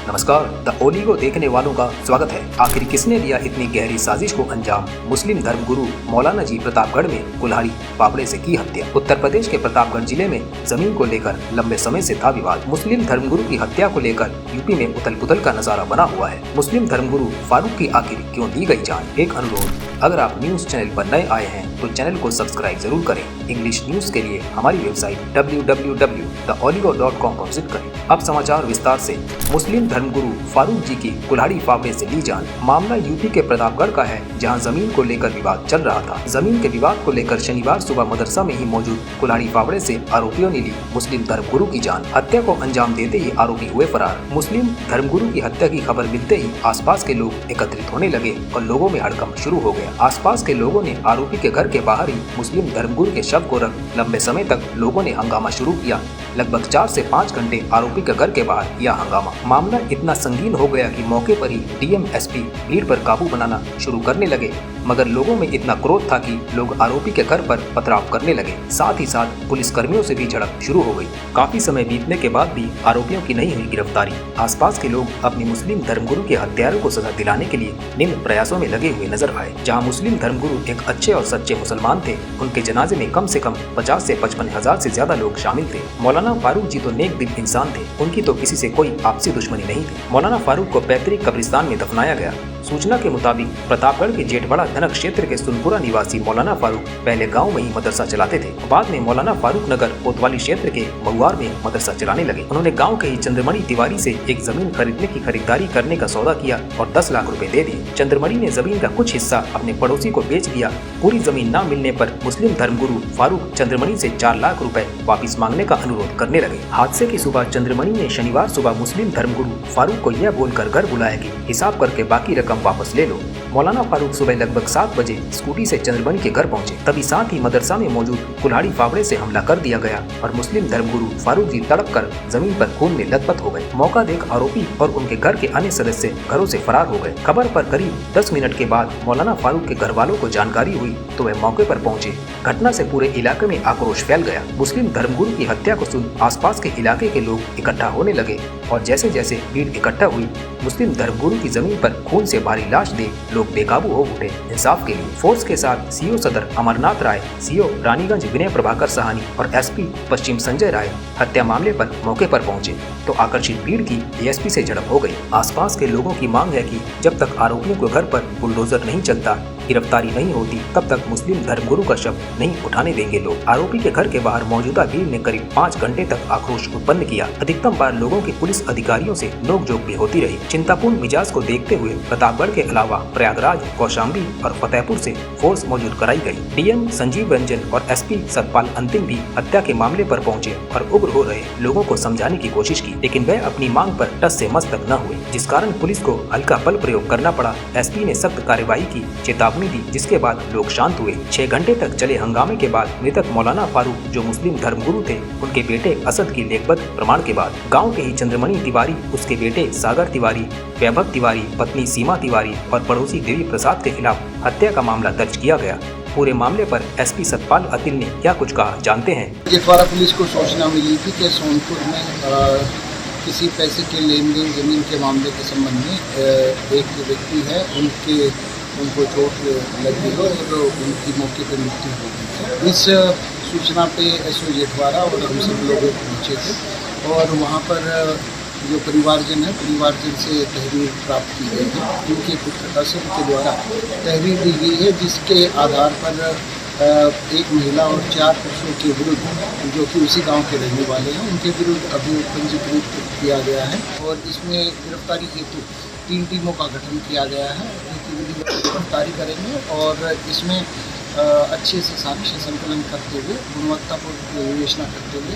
नमस्कार, the oligo देखने वालों का स्वागत है। आखिर किसने दिया इतनी गहरी साजिश को अंजाम? मुस्लिम धर्मगुरु मौलाना जी प्रतापगढ़ में कुल्हाड़ी फावड़े से की हत्या। उत्तर प्रदेश के प्रतापगढ़ जिले में जमीन को लेकर लंबे समय से था विवाद। मुस्लिम धर्मगुरु की हत्या को लेकर यूपी में उथल पुथल का नजारा बना हुआ है। मुस्लिम धर्मगुरु फारूक की आखिर क्यों दी गई जान? एक अनुरोध, अगर आप न्यूज चैनल पर नए आए हैं तो चैनल को सब्सक्राइब जरूर करें। इंग्लिश न्यूज के लिए हमारी वेबसाइट www.theoligo.com को विजिट करें। अब समाचार विस्तार से। मुस्लिम धर्मगुरु फारूक जी की कुल्हाड़ी फावड़े से ली जान। मामला यूपी के प्रतापगढ़ का है, जहां जमीन को लेकर विवाद चल रहा था। जमीन के विवाद को लेकर शनिवार सुबह मदरसा में ही मौजूद कुल्हाड़ी फावड़े से आरोपियों ने ली मुस्लिम धर्मगुरु की जान। हत्या को अंजाम देते ही आरोपी हुए फरार। मुस्लिम धर्मगुरु की हत्या की खबर मिलते ही आसपास के लोग एकत्रित होने लगे और लोगों में हड़कंप शुरू हो गया। आसपास के लोगों ने आरोपी के घर के बाहर ही मुस्लिम धर्मगुरु के शव को रख लंबे समय तक लोगों ने हंगामा शुरू किया। लगभग 4 से 5 घंटे आरोपी के घर के बाहर यह हंगामा। मामला इतना संगीन हो गया कि मौके पर ही डीएम एसपी भीड़ पर काबू बनाना शुरू करने लगे, मगर लोगों में इतना क्रोध था कि लोग आरोपी के घर पर पथराव करने लगे। साथ ही साथ पुलिस कर्मियों से भी झड़प शुरू हो गई। काफी समय बीतने के बाद भी आरोपियों की नहीं हुई गिरफ्तारी। आसपास के लोग अपनी मुस्लिम धर्मगुरु के हत्यारों को सजा दिलाने के लिए निम्न प्रयासों में लगे हुए नजर आए। जहाँ मुस्लिम धर्मगुरु एक अच्छे और सच्चे मुसलमान थे, उनके जनाजे में कम से कम 50 से 55 हजार से ज्यादा लोग शामिल थे। मौलाना फारूक जी तो नेक दिल इंसान थे, उनकी तो किसी से कोई आपसी दुश्मनी नहीं थी। मौलाना फारूक को पैतृक कब्रिस्तान में दफनाया गया। सूचना के मुताबिक प्रतापगढ़ के जेठबड़ा धनक क्षेत्र के सुनपुरा निवासी मौलाना फारूक पहले गांव में ही मदरसा चलाते थे। बाद में मौलाना फारूक नगर कोतवाली क्षेत्र के महुआर में मदरसा चलाने लगे। उन्होंने गांव के ही चंद्रमणि तिवारी से एक जमीन खरीदने की खरीदारी करने का सौदा किया और 10 लाख रुपए दे दिए। चंद्रमणि ने जमीन का कुछ हिस्सा अपने पड़ोसी को बेच दिया। पूरी जमीन न मिलने पर मुस्लिम धर्मगुरु फारूक चंद्रमणि से 4 लाख रुपए वापिस मांगने का अनुरोध करने लगे। हादसे की सुबह चंद्रमणि ने शनिवार सुबह मुस्लिम धर्मगुरु फारूक को यह बोलकर घर बुलाया कि हिसाब करके बाकी रकम वापस ले लो। मौलाना फारूक सुबह लगभग 7 बजे स्कूटी से चंद्रमणि के घर पहुंचे। तभी साथ ही मदरसा में मौजूद कुल्हाड़ी फावड़े से हमला कर दिया गया और मुस्लिम धर्मगुरु फारूक जी तड़प कर जमीन पर खून में लथपथ हो गए। मौका देख आरोपी और उनके घर के अन्य सदस्य घरों से फरार हो गए। खबर पर करीब 10 मिनट के बाद मौलाना फारूक के घर वालों को जानकारी हुई तो वे मौके पर पहुंचे। घटना से पूरे इलाके में आक्रोश फैल गया। मुस्लिम धर्मगुरु की हत्या को सुन आसपास के इलाके के लोग इकट्ठा होने लगे और जैसे जैसे भीड़ इकट्ठा हुई, मुस्लिम धर्मगुरु की जमीन पर खून से भारी लाश देख लोग बेकाबू हो उठे। इंसाफ के लिए फोर्स के साथ सीओ सदर अमरनाथ राय, सीओ रानीगंज विनय प्रभाकर सहानी और एसपी पश्चिम संजय राय हत्या मामले पर मौके पर पहुंचे तो आकर्षित भीड़ की एएसपी से झड़प हो गई। आसपास के लोगों की मांग है कि जब तक आरोपियों के घर पर बुलडोजर नहीं चलता, गिरफ्तारी नहीं होती, तब तक मुस्लिम धर्मगुरु का शव नहीं उठाने देंगे लोग। आरोपी के घर के बाहर मौजूदा भीड़ ने करीब 5 घंटे तक आक्रोश उत्पन्न किया। अधिकतम बार लोगों की पुलिस अधिकारियों से नोकझोंक भी होती रही। चिंतापूर्ण मिजाज को देखते हुए प्रतापगढ़ के अलावा प्रयागराज, कौशाम्बी और फतेहपुर से फोर्स मौजूद कराई गई। डीएम संजीव रंजन और एसपी सतपाल अंतिम भी हत्या के मामले पर पहुंचे और उग्र हो रहे लोगों को समझाने की कोशिश की, लेकिन वह अपनी मांग पर टस से मस तक न हुए, जिस कारण पुलिस को हल्का बल प्रयोग करना पड़ा। एसपी ने सख्त कार्यवाही की चेतावनी दी, जिसके बाद लोग शांत हुए। 6 घंटे तक चले हंगामे के बाद मृतक मौलाना फारूक, जो मुस्लिम धर्मगुरु थे, उनके बेटे असद की लेखबद्ध प्रमाण के बाद गाँव के ही चंद्रमणि तिवारी, उसके बेटे सागर तिवारी, वैभव तिवारी, पत्नी सीमा तिवारी और पड़ोसी देवी प्रसाद के खिलाफ हत्या का मामला दर्ज किया गया। पूरे मामले पर एसपी सतपाल अतिल ने क्या कुछ कहा, जानते हैं। जेठवाड़ा पुलिस को सूचना मिली थी कि सोनपुर में किसी पैसे के लेन देन जमीन के मामले के संबंध में एक व्यक्ति है, उनको चोट लगी है और उनकी मौके पर मृत्यु हो गई। इस सूचना पे एसओ जेठवाड़ा और हम सब लोग पहुँचे थे और वहाँ पर जो परिवारजन है, परिवारजन से तहरीर प्राप्त की गई है। उनके पुत्र असद के द्वारा तहरीर दी गई है, जिसके आधार पर एक महिला और 4 पुरुषों के विरुद्ध, जो कि उसी गांव के रहने वाले हैं, उनके विरुद्ध अभियोग पंजीकृत किया गया है और इसमें गिरफ्तारी हेतु 3 टीमों का गठन किया गया है। गिरफ्तारी करेंगे और इसमें अच्छे से साक्ष्य संकलन करते हुए, गुणवत्तापूर्ण विवेचना करते हुए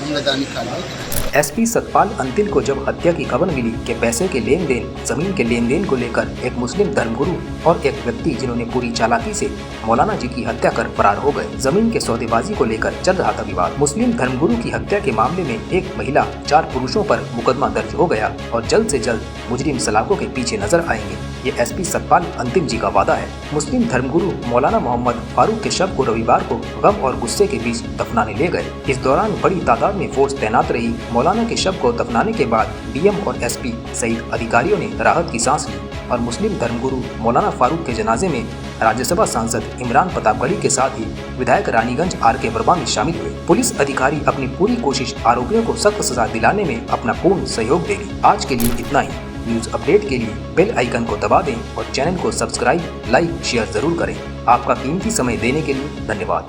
संवैधानिक कार्रवाई करेंगे। एसपी सतपाल अंतिल को जब हत्या की खबर मिली कि पैसे के लेन देन, जमीन के लेन देन को लेकर एक मुस्लिम धर्मगुरु और एक व्यक्ति जिन्होंने पूरी चालाकी से मौलाना जी की हत्या कर फरार हो गए। जमीन के सौदेबाजी को लेकर चल रहा था विवाद। मुस्लिम धर्मगुरु की हत्या के मामले में एक महिला, 4 पुरुषों पर मुकदमा दर्ज हो गया और जल्द से जल्द मुजरिम सलाखों के पीछे नजर आएंगे। ये एसपी सतपाल अंतिम जी का वादा है। मुस्लिम धर्मगुरु मौलाना मोहम्मद फारूक के शव को रविवार को गम और गुस्से के बीच दफनाने ले गए। इस दौरान बड़ी तादाद में फोर्स तैनात रही। मौलाना के शव को दफनाने के बाद डीएम और एसपी सहित अधिकारियों ने राहत की सांस ली और मुस्लिम धर्मगुरु मौलाना फारूक के जनाजे में राज्यसभा सांसद इमरान प्रतापगढ़ी के साथ ही विधायक रानीगंज आर.के. वर्मा में शामिल हुए। पुलिस अधिकारी अपनी पूरी कोशिश आरोपियों को सख्त सजा दिलाने में अपना पूर्ण सहयोग देगी। आज के लिए इतना ही। न्यूज अपडेट के लिए बेल आइकन को दबा दें और चैनल को सब्सक्राइब, लाइक, शेयर जरूर करें। आपका कीमती समय देने के लिए धन्यवाद।